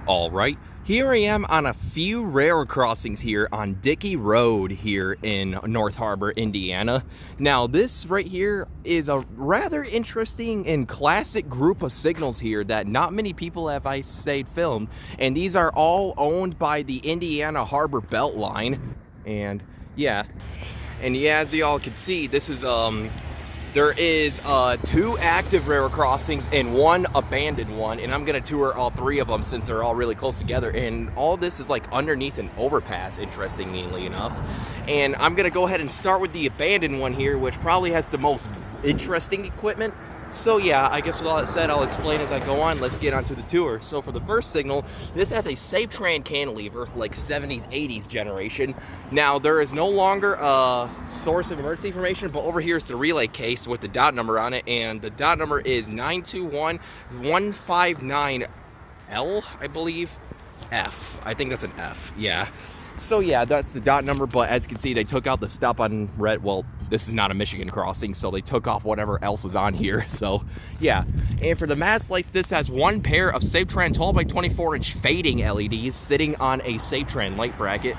All right, here I am on a few railroad crossings here on Dickey Road here in North Harbor, Indiana. Now this right here is a rather interesting and classic group of signals here that not many people have, I say, filmed. And these are all owned by the Indiana Harbor Belt Line. And yeah, as y'all can see, this is there is 2 active railroad crossings and 1 abandoned one, and I'm gonna tour all 3 of them since they're all really close together. And all this is like underneath an overpass, interestingly enough. And I'm gonna go ahead and start with the abandoned one here, which probably has the most interesting equipment. So yeah, I guess with all that said, I'll explain as I go on. Let's get onto the tour. So for the first signal, this has a Safetran cantilever, like 70s, 80s generation. Now there is no longer a source of emergency information, but over here is the relay case with the dot number on it, and the dot number is 921159L, I believe. F. I think that's an F, yeah. So yeah, that's the dot number, but as you can see, they took out the stop on red. Well, this is not a Michigan crossing, so they took off whatever else was on here. So yeah, and for the mast lights, this has 1 pair of Safetran 12 by 24 inch fading LEDs sitting on a Safetran light bracket.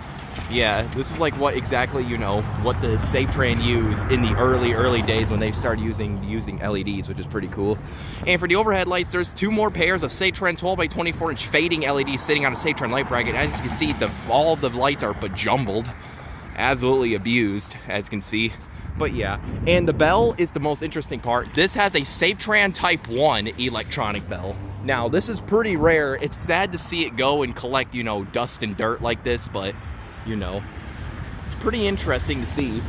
Yeah, this is like what exactly, you know, what the Safetran used in the early days when they started using LEDs, which is pretty cool. And for the overhead lights, there's 2 more pairs of Safetran 12 by 24 inch fading LEDs sitting on a Safetran light bracket. As you can see, all the lights are bejumbled, absolutely abused, as you can see. But yeah, and the bell is the most interesting part. This has a Safetran Type 1 electronic bell. Now, this is pretty rare. It's sad to see it go and collect, you know, dust and dirt like this, but you know, pretty interesting to see.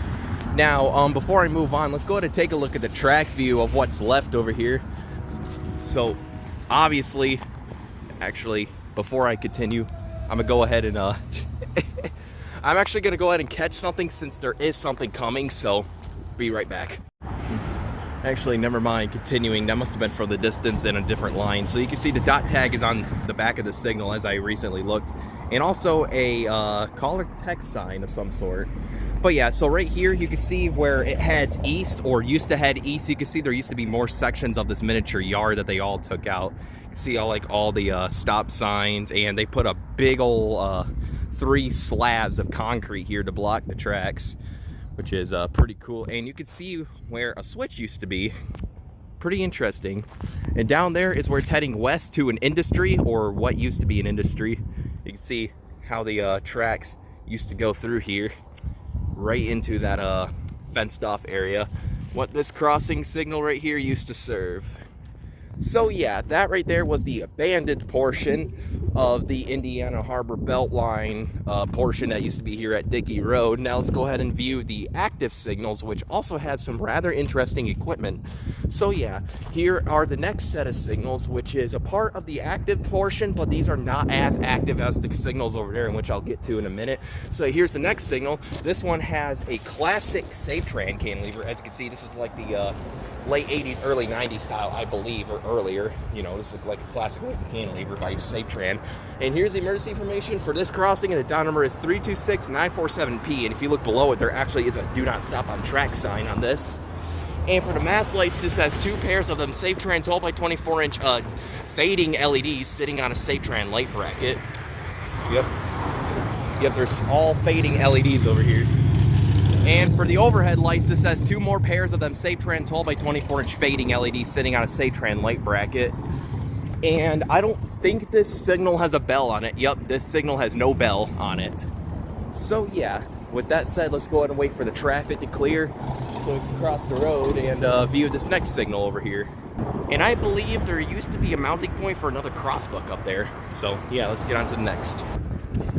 Now, before I move on, let's go ahead and take a look at the track view of what's left over here. So, obviously, actually, before I continue, I'm gonna go ahead and I'm actually gonna go ahead and catch something since there is something coming. So, be right back. Actually, never mind. Continuing, that must have been for the distance in a different line. So you can see the dot tag is on the back of the signal, as I recently looked. And also a caller text sign of some sort. But yeah, so right here you can see where it heads east, or used to head east. You can see there used to be more sections of this miniature yard that they all took out. You can see all the stop signs, and they put a big old 3 slabs of concrete here to block the tracks, which is pretty cool. And you can see where a switch used to be. Pretty interesting. And down there is where it's heading west to an industry, or what used to be an industry. You can see how the tracks used to go through here, right into that fenced off area. What this crossing signal right here used to serve. So yeah, that right there was the abandoned portion of the Indiana Harbor Belt Line portion that used to be here at Dickey Road. Now let's go ahead and view the active signals, which also have some rather interesting equipment. So yeah, here are the next set of signals, which is a part of the active portion, but these are not as active as the signals over there, in which I'll get to in a minute. So here's the next signal. This one has a classic Safetran cantilever. As you can see, this is like the late 80s, early 90s style, I believe, or earlier. You know, this is like a classic cantilever by Safetran. And here's the emergency information for this crossing, and the dot number is 326947P. And if you look below it, there actually is a do not stop on track sign on this. And for the mast lights, this has 2 pairs of them Safetran 12 by 24 inch fading LEDs sitting on a Safetran light bracket. Yep, there's all fading LEDs over here. And for the overhead lights, this has 2 more pairs of them Safetran 12 by 24 inch fading LEDs sitting on a Safetran light bracket. And I don't think this signal has a bell on it. Yep, this signal has no bell on it. So yeah, with that said, let's go ahead and wait for the traffic to clear so we can cross the road and view this next signal over here. And I believe there used to be a mounting point for another crossbuck up there. So yeah, let's get on to the next.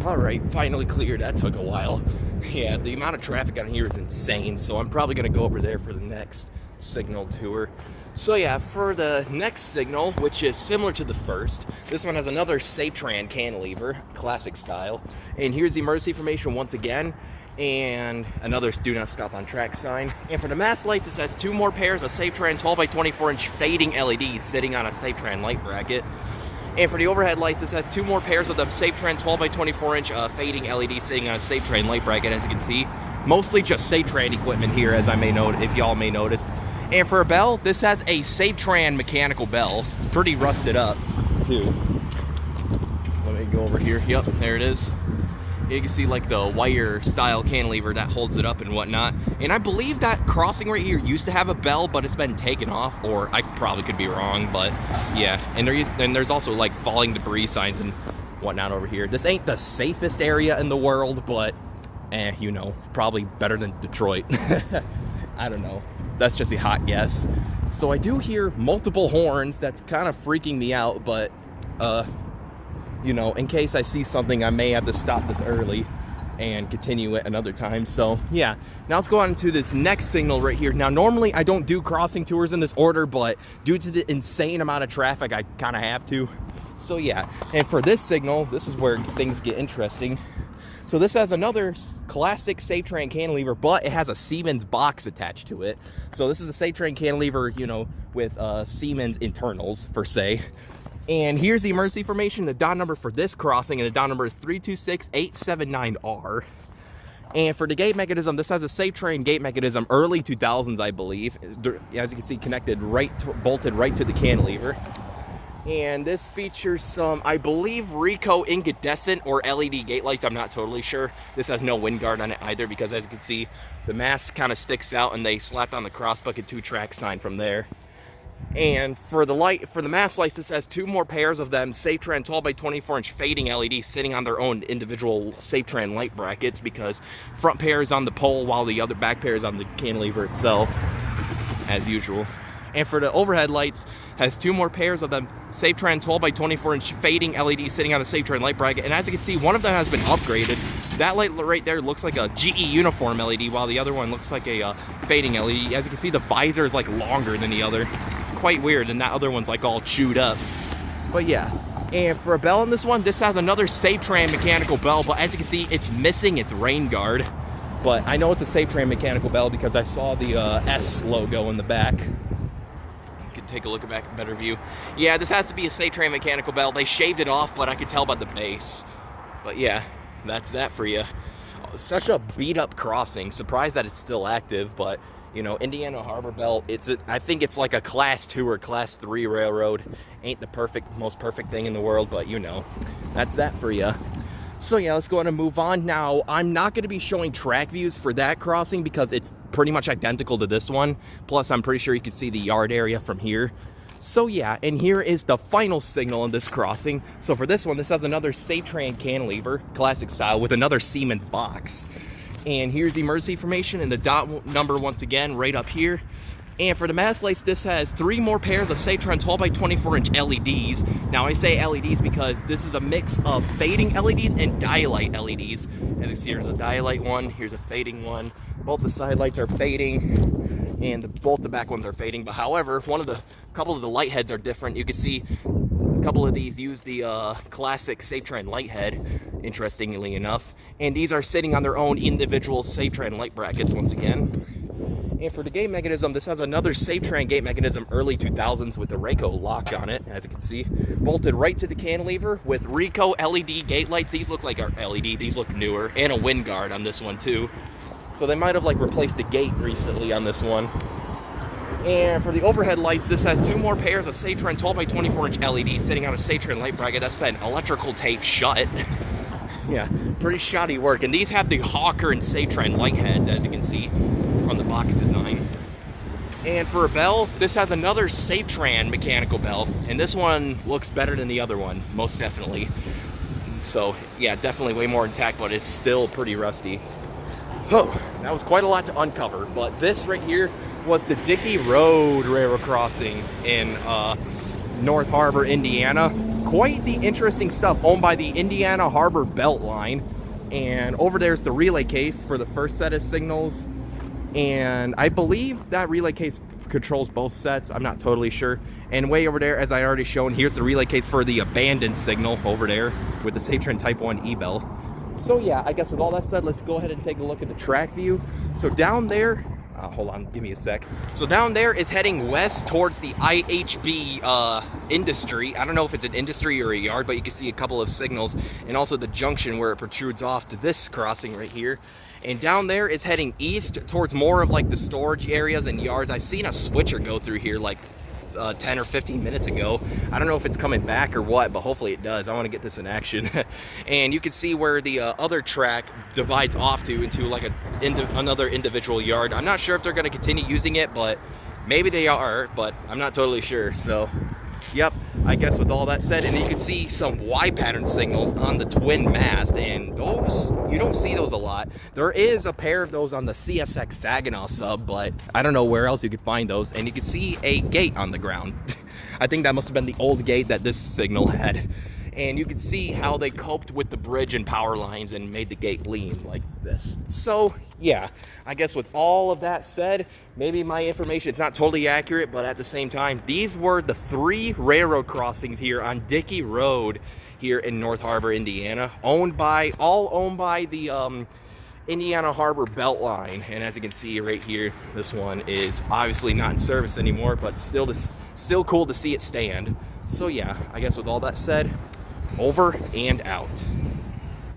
All right, finally cleared. That took a while. Yeah, the amount of traffic on here is insane, so I'm probably gonna go over there for the next signal tour. So yeah, for the next signal, which is similar to the first, this one has another Safetran cantilever, classic style. And here's the emergency information once again, and another do not stop on track sign. And for the mast lights, this has 2 more pairs of Safetran 12 by 24 inch fading LEDs sitting on a Safetran light bracket. And for the overhead lights, this has 2 more pairs of the Safetran 12 by 24 inch fading LEDs sitting on a Safetran light bracket, as you can see. Mostly just Safetran equipment here, as I may note, if y'all may notice. And for a bell, this has a Safetran mechanical bell, pretty rusted up too. Let me go over here. Yep, there it is. You can see like the wire style cantilever that holds it up and whatnot. And I believe that crossing right here used to have a bell, but it's been taken off, or I probably could be wrong, but yeah. And there's also like falling debris signs and whatnot over here. This ain't the safest area in the world, but you know, probably better than Detroit. I don't know. That's just a hot guess. So I do hear multiple horns. That's kind of freaking me out, but you know, in case I see something, I may have to stop this early and continue it another time. So yeah, now let's go on to this next signal right here. Now normally I don't do crossing tours in this order, but due to the insane amount of traffic, I kind of have to. So yeah, and for this signal, this is where things get interesting. So this has another classic Safetran cantilever, but it has a Siemens box attached to it. So this is a Safetran cantilever, you know, with Siemens internals, per se. And here's the emergency information. The dot number for this crossing, and the dot number is 326879R. And for the gate mechanism, this has a Safetran gate mechanism, early 2000s, I believe. As you can see, connected bolted right to the cantilever. And this features some, I believe, Ricoh incandescent or LED gate lights. I'm not totally sure. This has no wind guard on it either, because as you can see, the mast kind of sticks out, and they slapped on the cross bucket 2-track sign from there. And for the mast lights, this has 2 more pairs of them Safetran 12x24-inch fading LEDs sitting on their own individual Safetran light brackets, because front pair is on the pole while the other back pair is on the cantilever itself, as usual. And for the overhead lights, has 2 more pairs of them Safetran 12x24-inch fading LEDs sitting on the Safetran light bracket. And as you can see, one of them has been upgraded. That light right there looks like a GE uniform LED, while the other one looks like a fading LED. As you can see, the visor is like longer than the other. Quite weird, and that other one's like all chewed up. But yeah, and for a bell on this one, this has another Safetran mechanical bell, but as you can see, it's missing its rain guard. But I know it's a Safetran mechanical bell because I saw the S logo in the back. Take a look at back in better view. Yeah, this has to be a Safetran mechanical bell. They shaved it off, but I could tell by the base. But yeah, that's that for you. Such a beat up crossing. Surprised that it's still active, but you know, Indiana Harbor Belt, I think it's like a class 2 or class 3 railroad. Ain't the most perfect thing in the world, but you know, that's that for you. So yeah, let's go ahead and move on. Now, I'm not going to be showing track views for that crossing because it's pretty much identical to this one. Plus, I'm pretty sure you can see the yard area from here. So yeah, and here is the final signal in this crossing. So for this one, this has another Safetran cantilever, classic style, with another Siemens box. And here's the emergency information and the dot number once again right up here. And for the mast lights, this has 3 more pairs of Safetran 12x24-inch LEDs. Now I say LEDs because this is a mix of fading LEDs and dialight LEDs. As you can see, here's a dialight one, here's a fading one. Both the side lights are fading, and both the back ones are fading. But however, couple of the light heads are different. You can see a couple of these use the classic Safetran light head, interestingly enough. And these are sitting on their own individual Safetran light brackets once again. And for the gate mechanism, this has another Safetran gate mechanism, early 2000s, with the Ricoh lock on it, as you can see. Bolted right to the cantilever with Ricoh LED gate lights. These look like our LED, these look newer, and a wind guard on this one too. So they might have like replaced the gate recently on this one. And for the overhead lights, this has 2 more pairs of Safetran 12x24-inch LEDs sitting on a Safetran light bracket that's been electrical taped shut. Yeah, pretty shoddy work. And these have the Hawker and Safetran light heads, as you can see from the box design. And for a bell, this has another Safetran mechanical bell, and this one looks better than the other one, most definitely. So yeah, definitely way more intact, but it's still pretty rusty. Oh, that was quite a lot to uncover, but this right here was the Dickey Road railroad crossing in North Harbor, Indiana. Quite the interesting stuff, owned by the Indiana Harbor Belt Line. And over there's the relay case for the first set of signals. And I believe that relay case controls both sets. I'm not totally sure. And way over there, as I already shown, here's the relay case for the abandoned signal over there with the Safetran Type 1 E-Bell. So yeah, I guess with all that said, let's go ahead and take a look at the track view. So down there, hold on, give me a sec. So down there is heading west towards the IHB industry. I don't know if it's an industry or a yard, but you can see a couple of signals, and also the junction where it protrudes off to this crossing right here. And down there is heading east towards more of like the storage areas and yards. I've seen a switcher go through here like 10 or 15 minutes ago. I don't know if it's coming back or what, but hopefully it does. I want to get this in action. And you can see where the other track divides off to into like another individual yard. I'm not sure if they're going to continue using it, but maybe they are, but I'm not totally sure. So yep, I guess with all that said, and you can see some Y pattern signals on the twin mast, and those, you don't see those a lot. There is a pair of those on the CSX Saginaw sub, but I don't know where else you could find those. And you can see a gate on the ground. I think that must have been the old gate that this signal had. And you can see how they coped with the bridge and power lines and made the gate lean like this. So yeah, I guess with all of that said, maybe my information is not totally accurate, but at the same time, these were the 3 railroad crossings here on Dickey Road here in North Harbor, Indiana, all owned by the Indiana Harbor Belt Line. And as you can see right here, this one is obviously not in service anymore, but still cool to see it stand. So yeah, I guess with all that said, over and out.